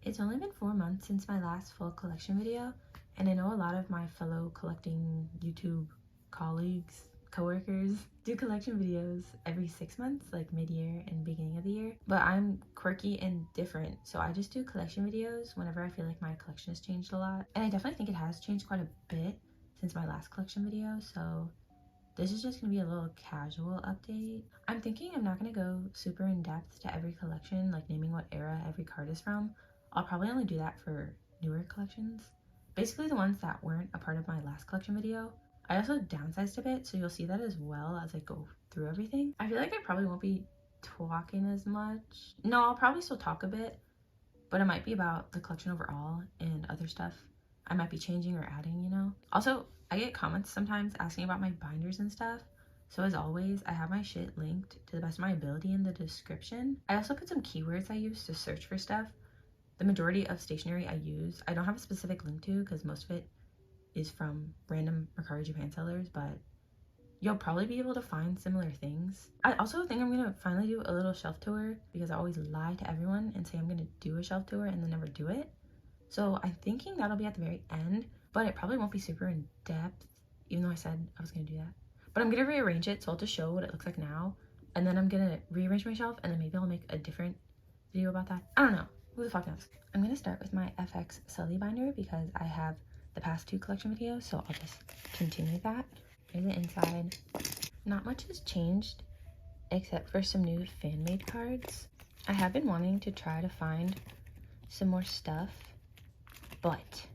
It's only been 4 months since my last full collection video, and I know a lot of my fellow collecting YouTube colleagues, coworkers, do collection videos every 6 months, like mid-year and beginning of the year. But I'm quirky and different, so I just do collection videos whenever I feel like my collection has changed a lot. And I definitely think it has changed quite a bit since my last collection video, so this is just gonna be a little casual update. I'm thinking I'm not gonna go super in depth to every collection, like naming what era every card is from. I'll probably only do that for newer collections. Basically the ones that weren't a part of my last collection video. I also downsized a bit, so you'll see that as well as I go through everything. I feel like I probably won't be talking as much. No, I'll probably still talk a bit, but it might be about the collection overall and other stuff I might be changing or adding, you know? Also, I get comments sometimes asking about my binders and stuff. So as always, I have my shit linked to the best of my ability in the description. I also put some keywords I use to search for stuff. The majority of stationery I use, I don't have a specific link to because most of it is from random Mercari Japan sellers, but you'll probably be able to find similar things. I also think I'm gonna finally do a little shelf tour because I always lie to everyone and say I'm gonna do a shelf tour and then never do it. So I'm thinking that'll be at the very end, but it probably won't be super in depth, even though I said I was gonna do that. But I'm gonna rearrange it so I'll just show what it looks like now, and then I'm gonna rearrange my shelf, and then maybe I'll make a different video about that. I don't know. Who the fuck knows? I'm gonna start with my FX Sully binder because I have the past 2 collection videos, so I'll just continue that. Here's the inside. Not much has changed except for some new fan-made cards. I have been wanting to try to find some more stuff, but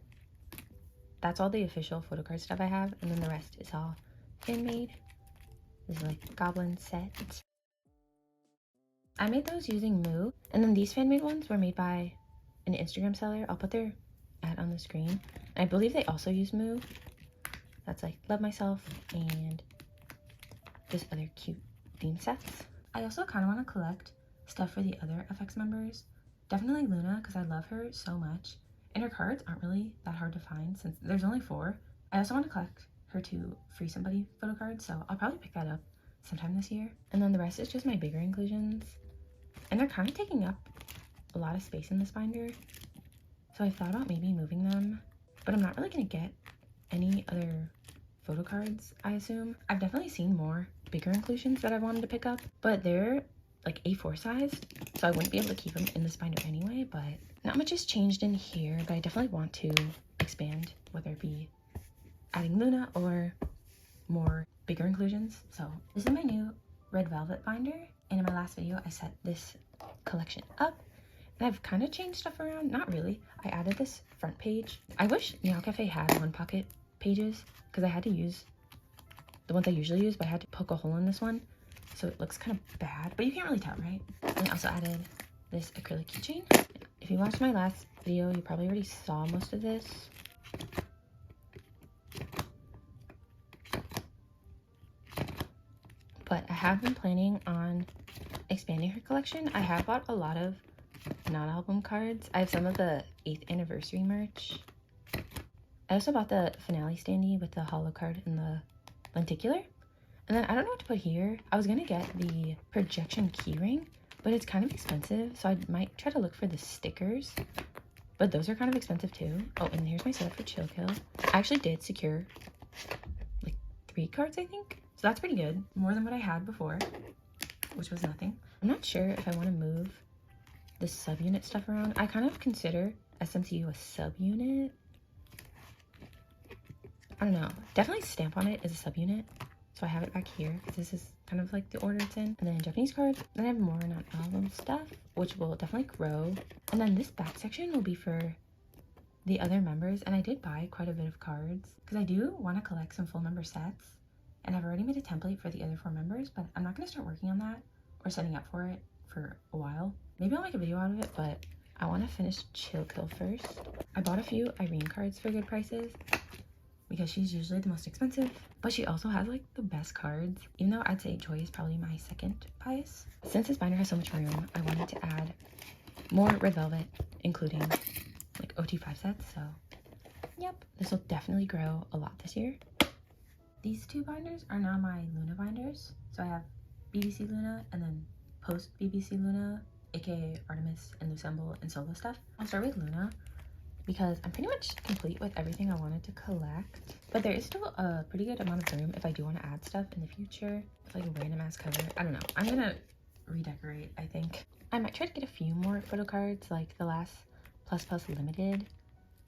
that's all the official photocard stuff I have, and then the rest is all fan-made. This is like goblin set. I made those using Moo, and then these fan-made ones were made by an Instagram seller. I'll put their ad on the screen. I believe they also use Moo. That's like Love Myself and just other cute theme sets. I also kind of want to collect stuff for the other FX members. Definitely Luna, because I love her so much. And her cards aren't really that hard to find since there's only 4. I also want to collect her 2 Free Somebody photo cards, so I'll probably pick that up sometime this year. And then the rest is just my bigger inclusions. And they're kind of taking up a lot of space in this binder. So I thought about maybe moving them, but I'm not really going to get any other photo cards, I assume. I've definitely seen more bigger inclusions that I wanted to pick up, but they're like A4 sized, so I wouldn't be able to keep them in this binder anyway. But not much has changed in here, but I definitely want to expand, whether it be adding Luna or more bigger inclusions. So this is my new red velvet binder, and in my last video I set this collection up, and I've kind of changed stuff around. Not really. I added this front page. I wish Meow Cafe had 1 pocket pages because I had to use the ones I usually use, but I had to poke a hole in this one, so it looks kind of bad, but you can't really tell, right? And I also added this acrylic keychain. If you watched my last video, you probably already saw most of this. But I have been planning on expanding her collection. I have bought a lot of non-album cards. I have some of the 8th anniversary merch. I also bought the finale standee with the holo card and the lenticular. And then I don't know what to put here. I was gonna get the projection keyring, but it's kind of expensive, so I might try to look for the stickers. But those are kind of expensive too. Oh, and here's my setup for Chill Kill. I actually did secure like 3 cards, I think. So that's pretty good. More than what I had before, which was nothing. I'm not sure if I want to move the subunit stuff around. I kind of consider SMCU a subunit. I don't know. Definitely Stamp on It is a subunit. So I have it back here because this is kind of like the order it's in. And then Japanese cards. Then I have more non-album stuff, which will definitely grow. And then this back section will be for the other members. And I did buy quite a bit of cards because I do want to collect some full member sets. And I've already made a template for the other 4 members, but I'm not going to start working on that or setting up for it for a while. Maybe I'll make a video out of it, but I want to finish Chill Kill first. I bought a few Irene cards for good prices because she's usually the most expensive, but she also has like the best cards, even though I'd say Joy is probably my second bias. Since this binder has so much room, I wanted to add more red velvet, including like OT5 sets, so yep, this will definitely grow a lot this year. These 2 binders are now my Luna binders. So I have BBC Luna and then post BBC Luna aka Artemis and Loossemble and solo stuff. I'll start with Luna because I'm pretty much complete with everything I wanted to collect. But there is still a pretty good amount of room if I do want to add stuff in the future. It's like a random ass cover. I don't know. I'm gonna redecorate, I think. I might try to get a few more photo cards like the last plus limited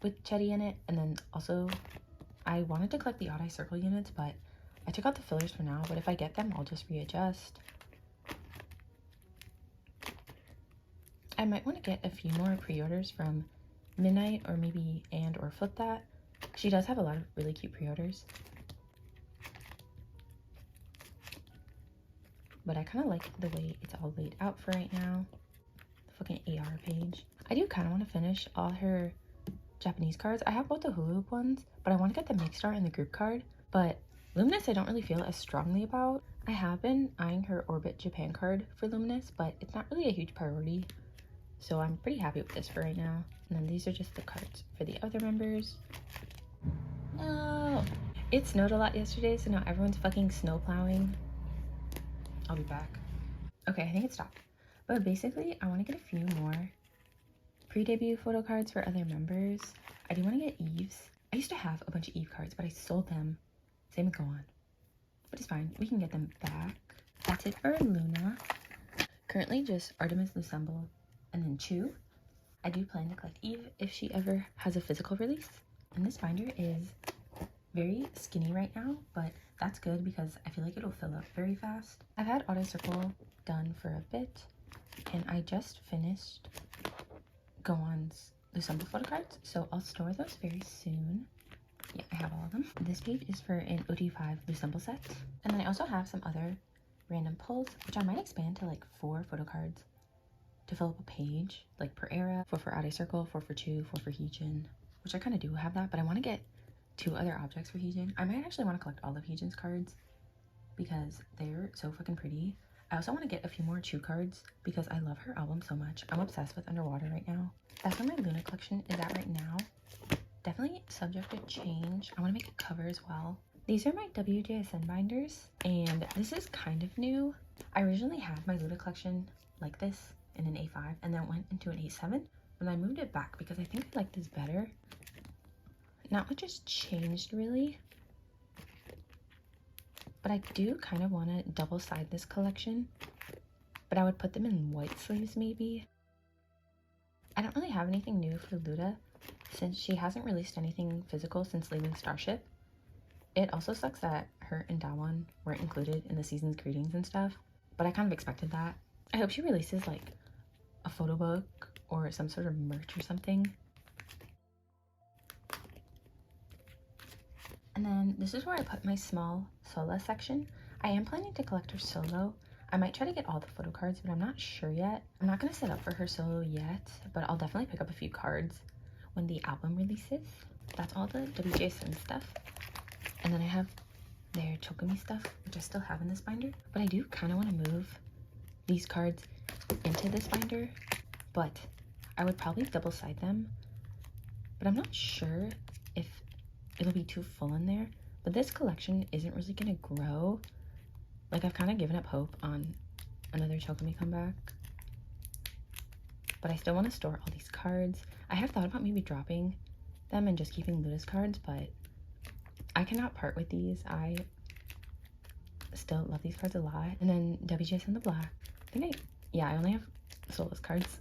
with Chetty in it. And then also I wanted to collect the odd eye circle units, but I took out the fillers for now. But if I get them, I'll just readjust. I might want to get a few more pre-orders from Midnight or maybe or Flip That. She does have a lot of really cute pre-orders. But I kind of like the way it's all laid out for right now. The fucking AR page. I do kind of want to finish all her Japanese cards. I have both the hula hoop ones, but I want to get the Make Star and the group card. But Luminous I don't really feel as strongly about. I have been eyeing her Orbit Japan card for Luminous, but it's not really a huge priority. So I'm pretty happy with this for right now. And then these are just the cards for the other members. No! It snowed a lot yesterday, so now everyone's fucking snow plowing. I'll be back. Okay, I think it stopped. But basically, I want to get a few more pre-debut photo cards for other members. I do want to get Eve's. I used to have a bunch of Eve cards, but I sold them. Same with Go On. But it's fine. We can get them back. That's it for Luna. Currently just Artemis, Loossemble, and then Chu. I do plan to collect Eve if she ever has a physical release. And this binder is very skinny right now, but that's good because I feel like it'll fill up very fast. I've had Auto Circle done for a bit, and I just finished Go On's Loossemble photo cards, so I'll store those very soon. Yeah, I have all of them. This page is for an OT5 Loossemble set. And then I also have some other random pulls, which I might expand to like 4 photo cards to fill up a page, like per era. 4 for Auto Circle, 4 for Chu, 4 for Heejin, which I kind of do have that, but I want to get 2 other objects for Heejin. I might actually want to collect all of Heejin's cards because they're so fucking pretty. I also want to get a few more Chu cards because I love her album so much. I'm obsessed with Underwater right now. That's where my Luna collection is at right now. Definitely subject to change. I want to make a cover as well. These are my wjsn binders, and this is kind of new. I originally had my Luna collection like this in an A5 and then went into an A7, and I moved it back because I think I like this better. Not much has changed really, but I do kind of want to double side this collection, but I would put them in white sleeves maybe. I don't really have anything new for Luda since she hasn't released anything physical since leaving Starship. It also sucks that her and Dawan weren't included in the season's greetings and stuff, but I kind of expected that. I hope she releases like a photo book or some sort of merch or something. And then this is where I put my small Sola section. I am planning to collect her solo. I might try to get all the photo cards, but I'm not sure yet. I'm not going to set up for her solo yet, but I'll definitely pick up a few cards when the album releases. That's all the wjsn stuff. And then I have their chocome stuff, which I still have in this binder. But I do kind of want to move these cards into this binder, but I would probably double side them. But I'm not sure if it'll be too full in there. But this collection isn't really going to grow. Like, I've kind of given up hope on another chocome comeback. But I still want to store all these cards. I have thought about maybe dropping them and just keeping Luda's cards, but I cannot part with these. I still love these cards a lot. And then wjsn the black. I only have Sola's cards.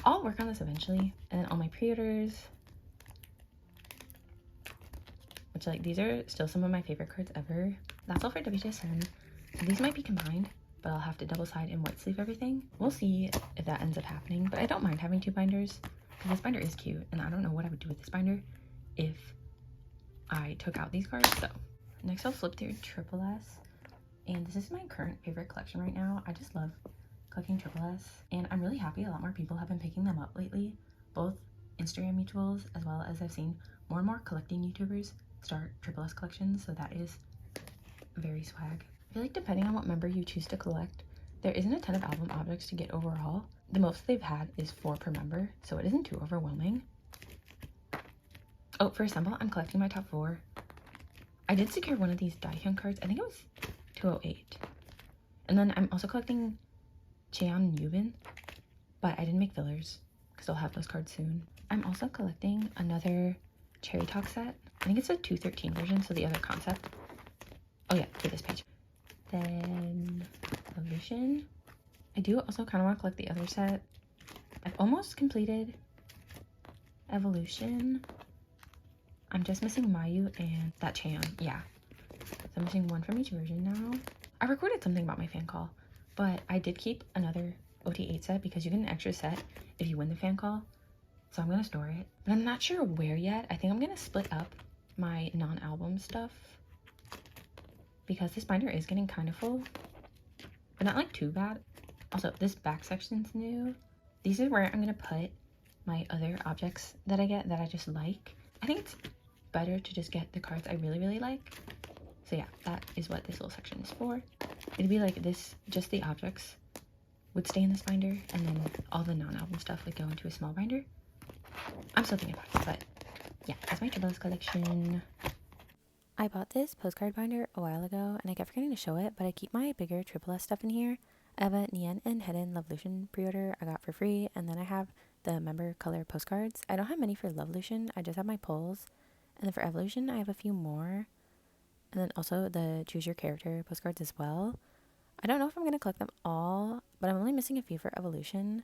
I'll work on this eventually. And then all my pre-orders, which, like, these are still some of my favorite cards ever. That's all for wjsn. These might be combined, but I'll have to double side and white sleeve everything. We'll see if that ends up happening, but I don't mind having 2 binders because this binder is cute, and I don't know what I would do with this binder if I took out these cards. So next I'll flip through Triple S, and this is my current favorite collection right now. I just love collecting Triple S, and I'm really happy a lot more people have been picking them up lately, both Instagram mutuals as well as I've seen more and more collecting YouTubers start Triple S collections, so that is very swag. I feel like depending on what member you choose to collect, there isn't a ton of album objects to get overall. The most they've had is 4 per member, so it isn't too overwhelming. Oh, for Assemble, I'm collecting my top 4. I did secure one of these Daehyun cards. I think it was 208. And then I'm also collecting Cheon Yubin. but I didn't make fillers because I'll have those cards soon. I'm also collecting another Cherry Talk set. I think it's a 213 version, so the other concept. Oh yeah, for this page. Then Evolution. I do also kind of want to collect the other set. I've almost completed Evolution. I'm just missing Mayu and that Cheon. Yeah. So I'm missing one from each version now. I recorded something about my fan call, but I did keep another OT8 set because you get an extra set if you win the fan call. So I'm going to store it. But I'm not sure where yet. I think I'm going to split up my non-album stuff because this binder is getting kind of full, but not like too bad. Also, this back section's new. These are where I'm going to put my other objects that I get that I just like. I think it's better to just get the cards I really, really like. So yeah, that is what this little section is for. It'd be like this, just the objects would stay in this binder, and then all the non-album stuff would go into a small binder. I'm still thinking about it, but yeah, that's my chobits collection. I bought this postcard binder a while ago, and I kept forgetting to show it, but I keep my bigger triple S stuff in here. I have a Nien and Hidden Lovelution pre-order I got for free, and then I have the member color postcards. I don't have many for Lovelution, I just have my pulls. And then for Evolution, I have a few more. And then also the Choose Your Character postcards as well. I don't know if I'm going to collect them all, but I'm only missing a few for Evolution.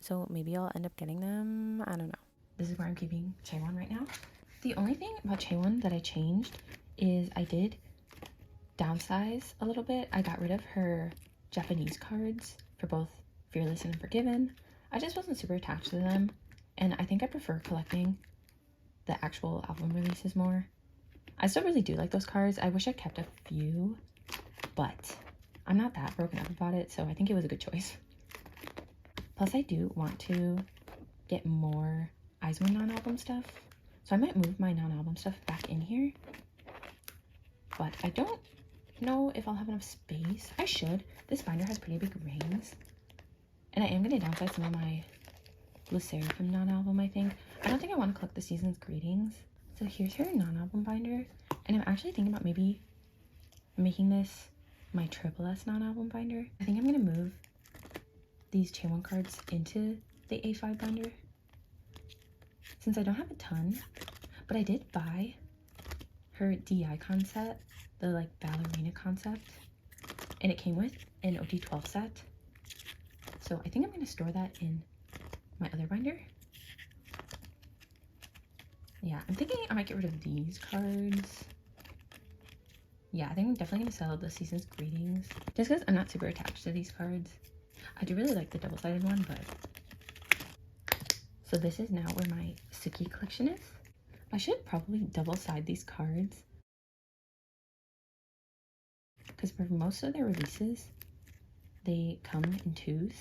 So maybe I'll end up getting them. I don't know. This is where I'm keeping Chaewon right now. The only thing about Chaewon that I changed is I did downsize a little bit. I got rid of her Japanese cards for both Fearless and Unforgiven. I just wasn't super attached to them, and I think I prefer collecting the actual album releases more. I still really do like those cards. I wish I kept a few, but I'm not that broken up about it, so I think it was a good choice. Plus, I do want to get more Aizwan non-album stuff, so I might move my non-album stuff back in here, but I don't know if I'll have enough space. I should. This binder has pretty big rings, and I am going to downsize some of my sserafim non-album, I think. I don't think I want to collect the Season's Greetings. So here's her non-album binder, and I'm actually thinking about maybe making this my triple S non-album binder. I think I'm going to move these Chaewon cards into the A5 binder since I don't have a ton, but I did buy her DI concept, the like ballerina concept, and it came with an OT12 set. So I think I'm going to store that in my other binder. Yeah, I'm thinking I might get rid of these cards. Yeah, I think I'm definitely going to sell the Season's Greetings just because I'm not super attached to these cards. I do really like the double-sided one, but... So this is now where my Suki collection is. I should probably double-side these cards because for most of their releases, they come in twos.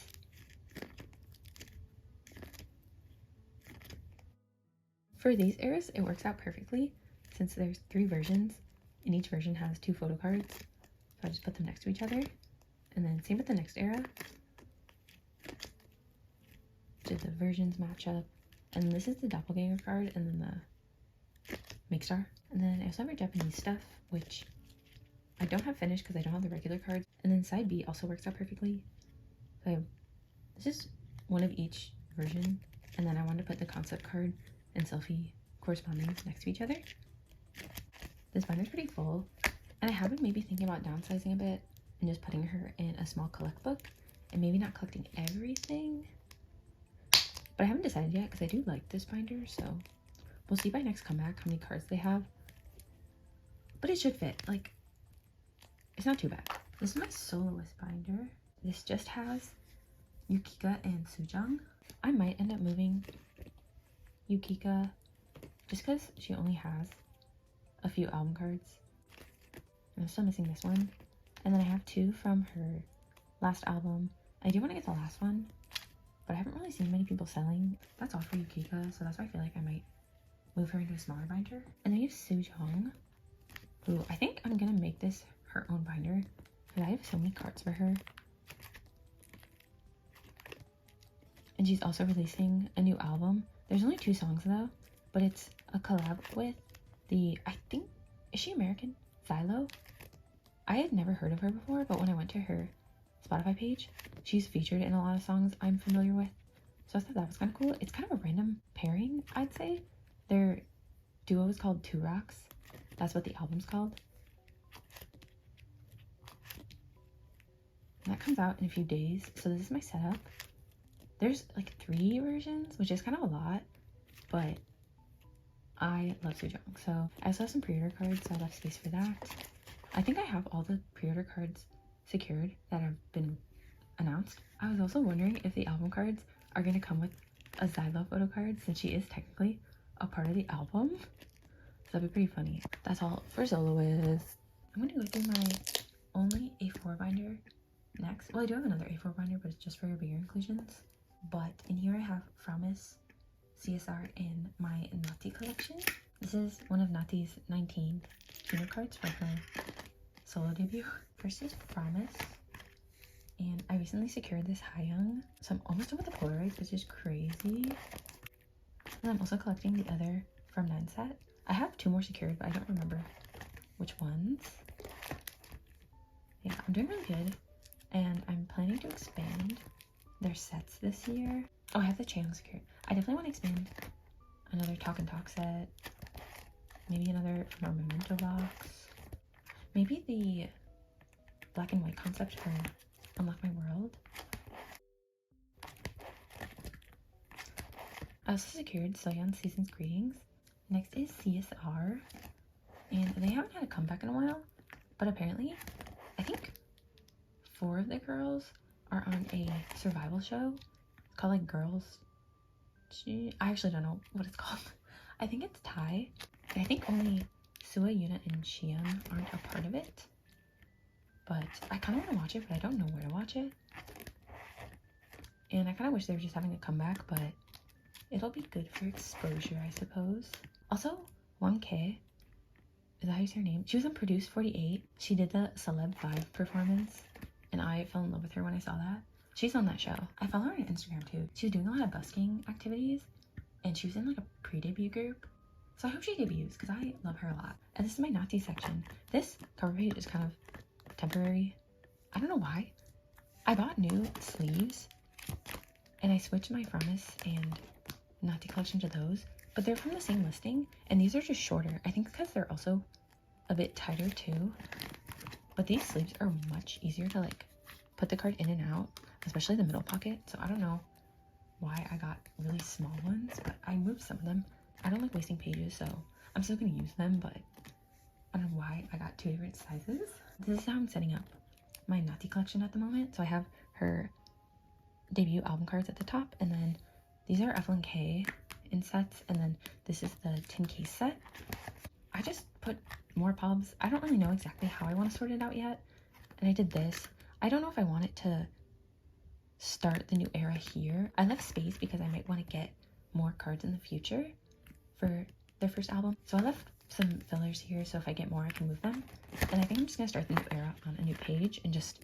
For these eras, it works out perfectly since there's 3 versions and each version has 2 photo cards. So I just put them next to each other. And then same with the next era. So the versions match up. And this is the doppelganger card and then the make star. And then I also have our Japanese stuff, which I don't have finished because I don't have the regular cards. And then side B also works out perfectly. So I have, this is one of each version. And then I wanted to put the concept card and selfie corresponding next to each other. This binder's pretty full, and I have been maybe thinking about downsizing a bit and just putting her in a small collect book and maybe not collecting everything, but I haven't decided yet because I do like this binder, so we'll see by next comeback how many cards they have, but it should fit. Like, it's not too bad. This is my soloist binder. This just has Yukika and Sujeong. I might end up moving Yukika just because she only has a few album cards. I'm still missing this one, and then I have 2 from her last album. I do want to get the last one, but I haven't really seen many people selling. That's all for Yukika, so that's why I feel like I might move her into a smaller binder. And then you have Sujeong, who I think I'm gonna make this her own binder because I have so many cards for her. And she's also releasing a new album. There's only 2 songs though, but it's a collab with the, I think, is she American? Xylo? I had never heard of her before, but when I went to her Spotify page. She's featured in a lot of songs I'm familiar with. So I thought that was kind of cool. It's kind of a random pairing, I'd say. Their duo is called Two Rocks. That's what the album's called. And that comes out in a few days. So this is my setup. There's like 3 versions, which is kind of a lot, but I love sujeong. So I also have some pre-order cards, so I left space for that. I think I have all the pre-order cards secured that have been announced. I was also wondering if the album cards are going to come with a Zylo photo card, since she is technically a part of the album. So that'd be pretty funny. That's all for soloist. I'm going to go through my only A4 binder next. Well, I do have another A4 binder, but it's just for bigger inclusions. But in here I have Promise CSR in my Nati collection. This is one of Nati's 19 keynote cards for her solo debut. First is Promise. And I recently secured this Hayoung, so I'm almost done with the Polaroids, which is crazy. And I'm also collecting the other from 9 set. I have 2 more secured, but I don't remember which ones. Yeah, I'm doing really good. And I'm planning to expand their sets this year. Oh, I have the Cheong secured. I definitely want to expand another Talk and Talk set. Maybe another from our Memento box. Maybe the black and white concept for Unlock My World. I also secured Soyeon Season's Greetings. Next is CSR. And they haven't had a comeback in a while, but apparently, I think 4 of the girls are on a survival show called like Girls. I actually don't know what it's called. I think it's Thai. I think only Sua, Yuna, and Shein aren't a part of it. But I kind of want to watch it, but I don't know where to watch it. And I kind of wish they were just having a comeback, but it'll be good for exposure, I suppose. Also, 1K, is that how you say her name? She was on Produce 48. She did the Celeb 5 performance, and I fell in love with her when I saw that. She's on that show. I follow her on Instagram too. She was doing a lot of busking activities, and she was in like a pre-debut group. So I hope she debuts, because I love her a lot. And this is my Nati section. This cover page is kind of temporary. I don't know why. I bought new sleeves, and I switched my Promise and Nati collection to those, but they're from the same listing, and these are just shorter. I think because they're also a bit tighter too. But these sleeves are much easier to like put the card in and out, especially the middle pocket. So I don't know why I got really small ones, but I moved some of them. I don't like wasting pages, so I'm still gonna use them, but I don't know why I got 2 different sizes. This is how I'm setting up my Nati collection at the moment. So I have her debut album cards at the top, and then these are F1K in sets, and then this is the 10K set. I just put more pobs. I don't really know exactly how I want to sort it out yet, and I did this. I don't know if I want it to start the new era here. I left space because I might want to get more cards in the future for their first album. So I left some fillers here, so if I get more, I can move them. And I think I'm just going to start the new era on a new page and just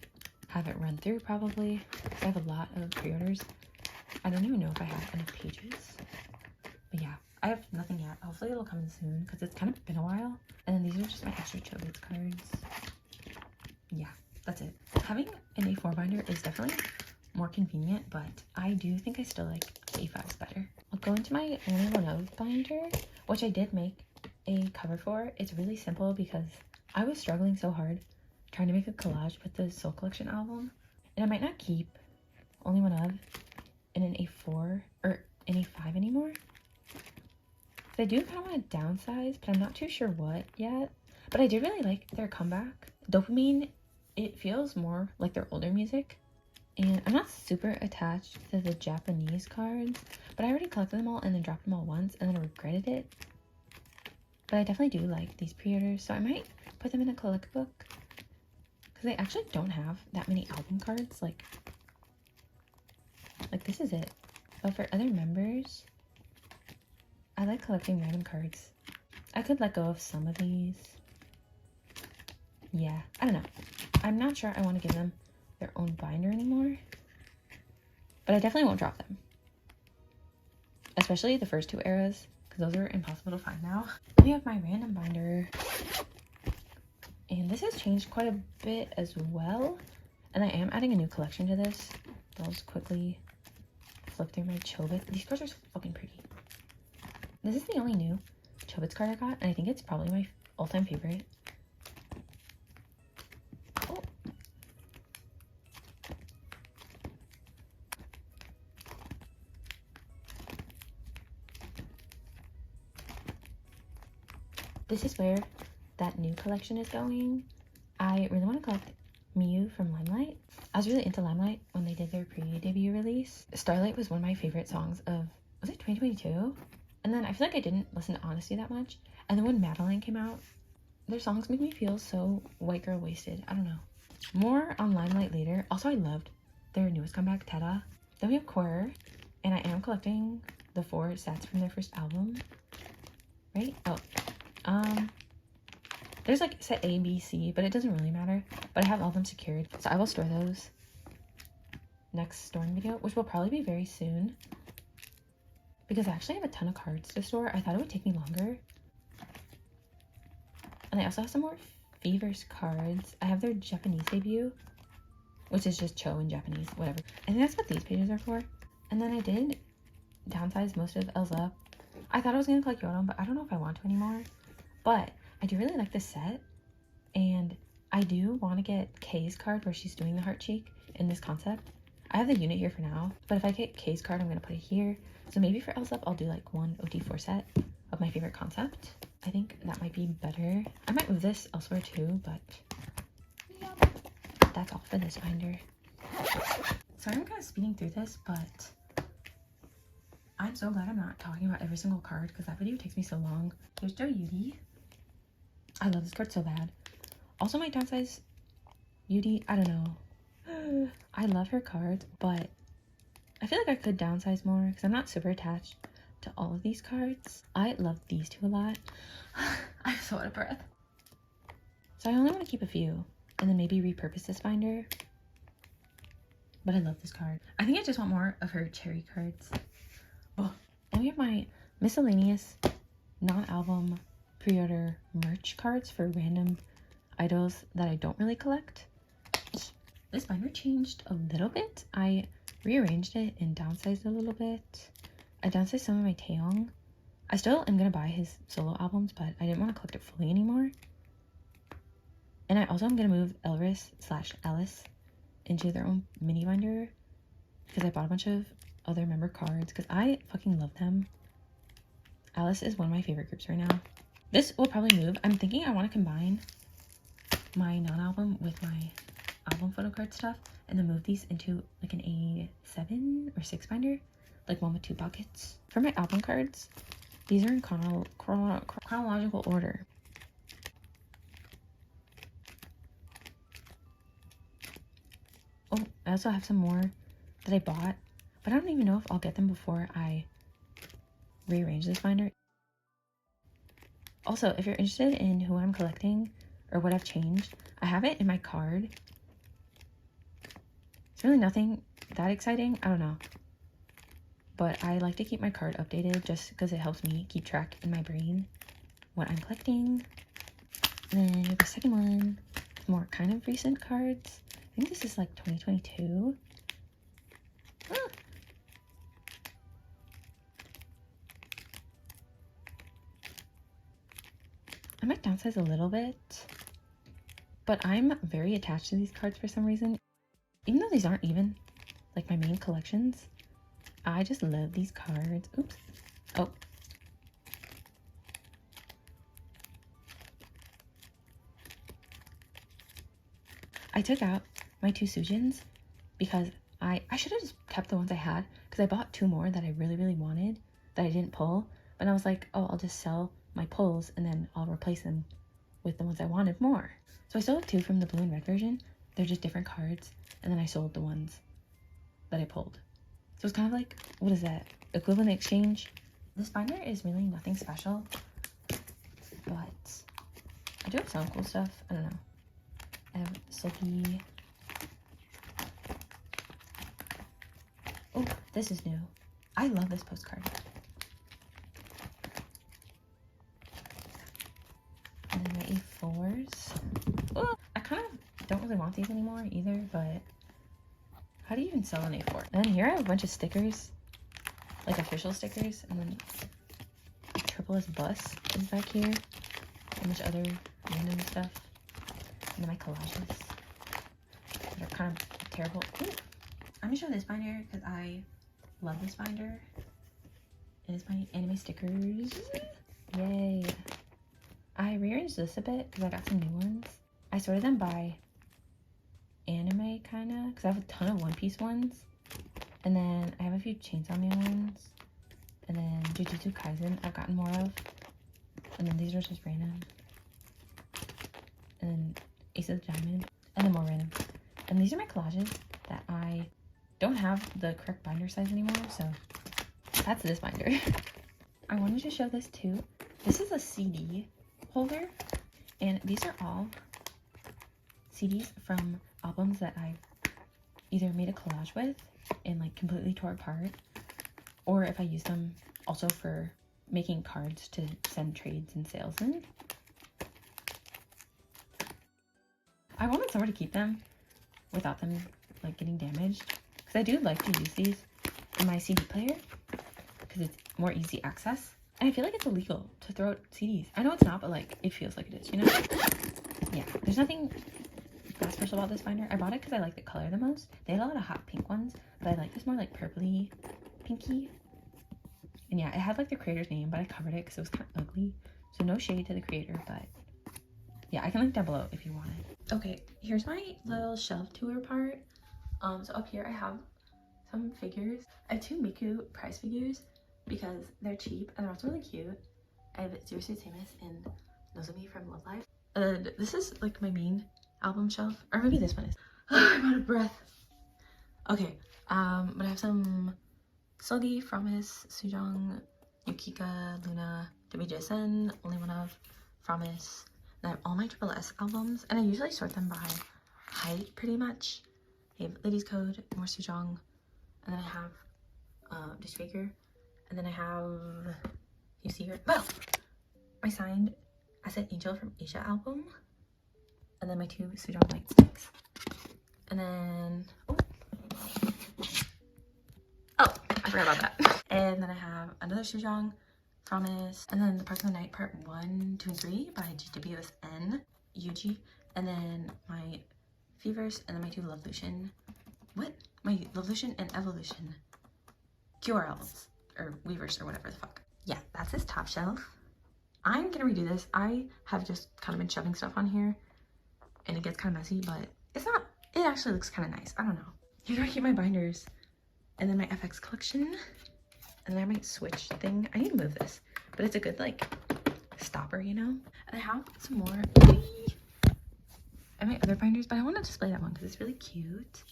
have it run through probably. I have a lot of pre-orders. I don't even know if I have enough pages. But yeah, I have nothing yet. Hopefully it'll come in soon because it's kind of been a while. And then these are just my extra chobits cards. Yeah, that's it. Having an A4 binder is definitely more convenient, but I do think I still like the A5s better. I'll go into my onlyoneof binder, which I did make a cover for. It's really simple because I was struggling so hard trying to make a collage with the Soul Collection album, and I might not keep onlyoneof in an A4 or an A5 anymore. So I do kind of want to downsize, but I'm not too sure what yet. But I did really like their comeback. Dopamine, it feels more like their older music. And I'm not super attached to the Japanese cards, but I already collected them all and then dropped them all once and then I regretted it. But I definitely do like these pre-orders, so I might put them in a collectbook because they actually don't have that many album cards. Like this is it. But for other members, I like collecting random cards. I could let go of some of these. Yeah, I don't know. I'm not sure I want to give them their own binder anymore, but I definitely won't drop them, especially the first 2 eras because those are impossible to find now. Then we have my random binder, and this has changed quite a bit as well. And I am adding a new collection to this. So I'll just quickly flip through my chobits. These cards are so fucking pretty. This is the only new chobits card I got, and I think it's probably my all-time favorite. Oh. This is where that new collection is going. I really want to collect Miyu from Limelight. I was really into Limelight when they did their pre-debut release. Starlight was one of my favorite songs of, was it 2022? And then I feel like I didn't listen to Honesty that much. And then when Madeline came out, their songs make me feel so white girl wasted. I don't know. More on Limelight later. Also, I loved their newest comeback, Teta. Then we have qwer, and I am collecting the 4 sets from their first album. Right? Oh. There's like set A, B, C, but it doesn't really matter. But I have all of them secured, so I will store those next storing video, which will probably be very soon. Because I actually have a ton of cards to store. I thought it would take me longer. And I also have some more feverse cards. I have their Japanese debut, which is just cho in Japanese, whatever. I think that's what these pages are for. And then I did downsize most of Elza. I thought I was going to collect Yodon, but I don't know if I want to anymore. But I do really like this set, and I do want to get Kay's card where she's doing the heart cheek in this concept. I have the unit here for now, but if I get Kay's card, I'm going to put it here. So maybe for Elsa, I'll do like one OT4 set of my favorite concept. I think that might be better. I might move this elsewhere too, but that's all for this binder. Sorry I'm kind of speeding through this, but I'm so glad I'm not talking about every single card because that video takes me so long. Here's Yuri. I love this card so bad. Also, my downsize Yuri, I don't know. I love her cards, but I feel like I could downsize more because I'm not super attached to all of these cards. I love these two a lot. I'm so out of breath. So I only want to keep a few and then maybe repurpose this binder. But I love this card. I think I just want more of her cherry cards. Oh. Then we have my miscellaneous non-album pre-order merch cards for random idols that I don't really collect. This binder changed a little bit. I rearranged it and downsized a little bit. I downsized some of my Taeyong. I still am gonna buy his solo albums, but I didn't want to collect it fully anymore. And I also am gonna move Elris/Alice into their own mini binder because I bought a bunch of other member cards because I fucking love them. Alice is one of my favorite groups right now. This will probably move. I'm thinking I want to combine my non-album with my album photocard stuff and then move these into like an A7 or 6 binder, like one with 2 pockets. For my album cards, these are in chronological order. Oh, I also have some more that I bought, but I don't even know if I'll get them before I rearrange this binder. Also, if you're interested in who I'm collecting or what I've changed, I have it in my card. It's really nothing that exciting. I don't know. But I like to keep my card updated just because it helps me keep track in my brain what I'm collecting. And then the second one, more kind of recent cards. I think this is like 2022. I might downsize a little bit, but I'm very attached to these cards for some reason. Even though these aren't even like my main collections, I just love these cards. Oops. Oh. I took out my 2 sujeongs because I should have just kept the ones I had because I bought 2 more that I really, really wanted that I didn't pull. But I was like, oh, I'll just sell my pulls and then I'll replace them with the ones I wanted more. So I still have 2 from the blue and red version. They're just different cards. And then I sold the ones that I pulled. So it's kind of like, what is that? Equivalent exchange. This binder is really nothing special, but I do have some cool stuff. I don't know. I have Silky. Oh, this is new. I love this postcard. And then my A4s. Oh, I kind of don't really want these anymore either, but how do you even sell an A4? And then here I have a bunch of stickers, like official stickers, and then triple S bus is back here, and a bunch of other random stuff, and then my collages that are kind of terrible. Ooh. I'm gonna show this binder because I love this binder. It is my anime stickers. Yay. I rearranged this a bit because I got some new ones. I sorted them by anime kind of because I have a ton of One Piece ones. And then I have a few Chainsaw Man ones. And then Jujutsu Kaisen I've gotten more of. And then these are just random. And then Ace of Diamond. And then more random. And these are my collages that I don't have the correct binder size anymore, so that's this binder. I wanted to show this too. This is a CD holder, and these are all CDs from albums that I either made a collage with and like completely tore apart, or if I use them also for making cards to send trades and sales in. I wanted somewhere to keep them without them like getting damaged, because I do like to use these in my CD player because it's more easy access. And I feel like it's illegal to throw out CDs. I know it's not, but like it feels like it is, you know? Yeah, there's nothing that special about this binder. I bought it because I like the color the most. They had a lot of hot pink ones, but I like this more like purpley, pinky. And yeah, it had like the creator's name, but I covered it because it was kind of ugly. So no shade to the creator, but yeah, I can link down below if you want it. Okay, here's my little shelf tour part. So up here I have some figures. I have two Miku prize figures because they're cheap and they're also really cute. I have Zero Suit Samus and Nozomi from Love Live. And this is like my main album shelf, or maybe this one is. I'm out of breath. Okay, but I have some Seulgi, Promise, Sujeong, Yukika, Loona, wjsn, onlyoneof, Promise. And I have all my triple S albums, and I usually sort them by height pretty much. I have Ladies Code, more Sujeong, and then I have Disfigure, and then I have, you see here, well, my signed As an Angel from Asia album, and then my two Sujeong light sticks, and then, oh, I forgot about that. And then I have another Sujeong, Promise, and then the Parts of the Night Part 1, 2, and 3 by wjsn, Yuji, and then my feverse, and then my two Lovelution, my Lovelution and Evolution qwer albums, or weavers, or whatever the fuck. Yeah, that's this top shelf. I'm gonna redo this. I have just kind of been shoving stuff on here, and it gets kind of messy, but it's not, it actually looks kind of nice. I don't know. Here's where I keep my binders, and then my FX collection, and then I have my Switch thing. I need to move this, but it's a good like stopper, you know? And I have some more and my other binders, but I want to display that one because it's really cute.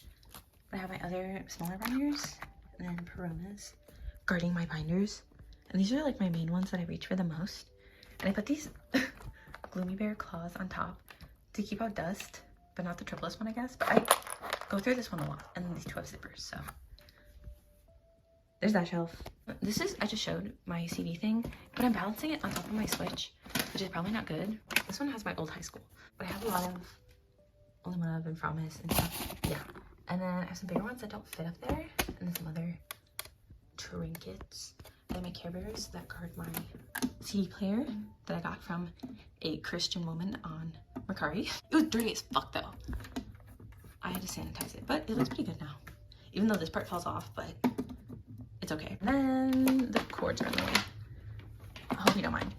But I have my other smaller binders, and then Peronas guarding my binders. And these are like my main ones that I reach for the most. And I put these Gloomy Bear claws on top to keep out dust, but not the triplest one, I guess. But I go through this one a lot, and then these two have zippers, so. There's that shelf. This is, I just showed my CD thing, but I'm balancing it on top of my Switch, which is probably not good. This one has my old high school, but I have a lot of onlyoneof and Promise and stuff. Yeah. And then I have some bigger ones that don't fit up there, and then some other trinkets. And then my Care Bears that guard my CD player that I got from a Christian woman on Mercari. It was dirty as fuck though. I had to sanitize it, but it looks pretty good now. Even though this part falls off, but it's okay. And then the cords are in the way. I hope you don't mind.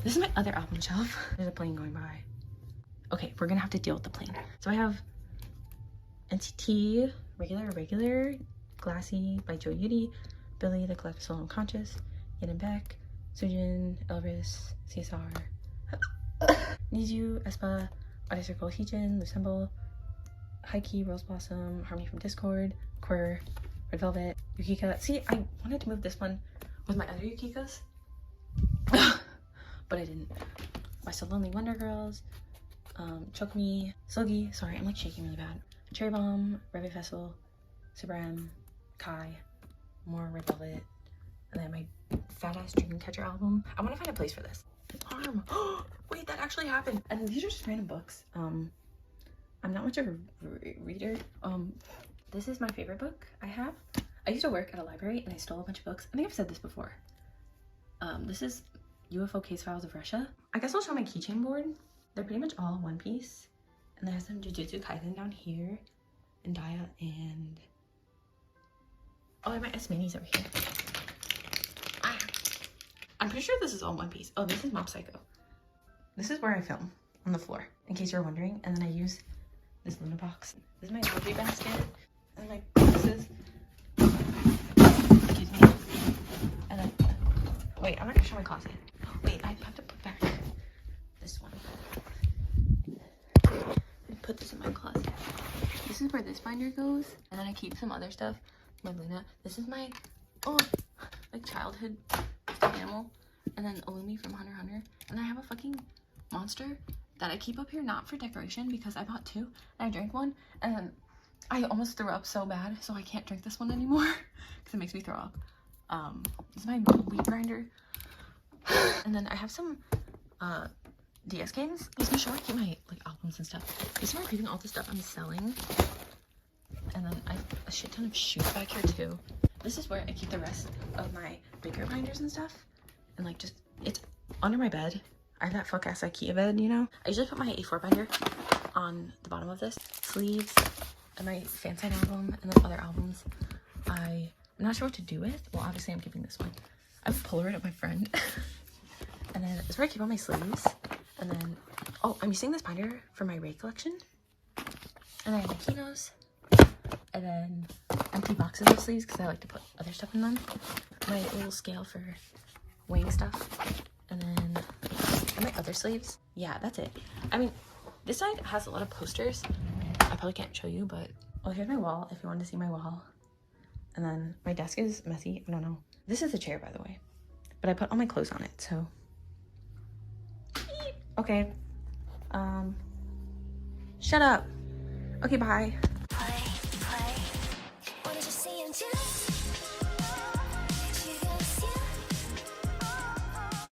This is my other album shelf. There's a plane going by. Okay, we're gonna have to deal with the plane. So I have NCT, regular, Glassy by Joe Yuri, Billlie, The Collective Soul Unconscious, Yin and Beck, Sujin, Elvis, CSR, Niziu, Espa, Body Circle, Heejin, Loossemble, Hikey, Rose Blossom, Harmony from Discord, Qwer, Red Velvet, Yukika. See, I wanted to move this one with my other Yukikas, but I didn't. My So Lonely Wonder Girls, chocome, Seulgi, sorry, I'm like shaking really bad, Cherry Bomb, Revy Festival, Super M, Kai, more Red Velvet, and then my fat ass Dreamcatcher album. I want to find a place for this. Arm. Wait, that actually happened. And these are just random books. I'm I'm not much of a reader. This is my favorite book I have. I used to work at a library and I stole a bunch of books. I think I've said this before. This is UFO Case Files of Russia. I guess I'll show my keychain board. They're pretty much all one piece. And there's some Jujutsu Kaisen down here. And Daya and... Oh, I have my S-Minis over here. I'm pretty sure this is all one piece. Oh, this is Mob Psycho. This is where I film, on the floor, in case you're wondering. And then I use this Loona box. This is my laundry basket. And my boxes. Excuse me. And then, wait, I'm not gonna show my closet. Wait, I have to put back this one. And put this in my closet. This is where this binder goes. And then I keep some other stuff. My Luna. This is my, like childhood stuffed animal. And then Illumi from Hunter x Hunter. And I have a fucking monster that I keep up here, not for decoration, because I bought two and I drank one and then I almost threw up so bad, so I can't drink this one anymore because it makes me throw up. This is my weed grinder. And then I have some DS games. Just make sure I keep my like albums and stuff. These are repeating all the stuff I'm selling. And then I have a shit ton of shoes back here too. This is where I keep the rest of my bigger binders and stuff. And like just, it's under my bed. I have that fuck ass IKEA bed, you know? I usually put my A4 binder on the bottom of this. Sleeves, and my fan sign album, and then other albums I'm not sure what to do with. Well, obviously I'm keeping this one. I have a Polaroid of my friend. And then this is where I keep all my sleeves. And then, oh, I'm using this binder for my Ray collection. And I have my Kinos. And then empty boxes of sleeves because I like to put other stuff in them. My little scale for weighing stuff. And then my other sleeves. Yeah, that's it. I mean, this side has a lot of posters. I probably can't show you, but oh, here's my wall if you wanted to see my wall. And then my desk is messy. I don't know. This is a chair, by the way, but I put all my clothes on it, so okay. Shut up. Okay, bye. Play. What did you see?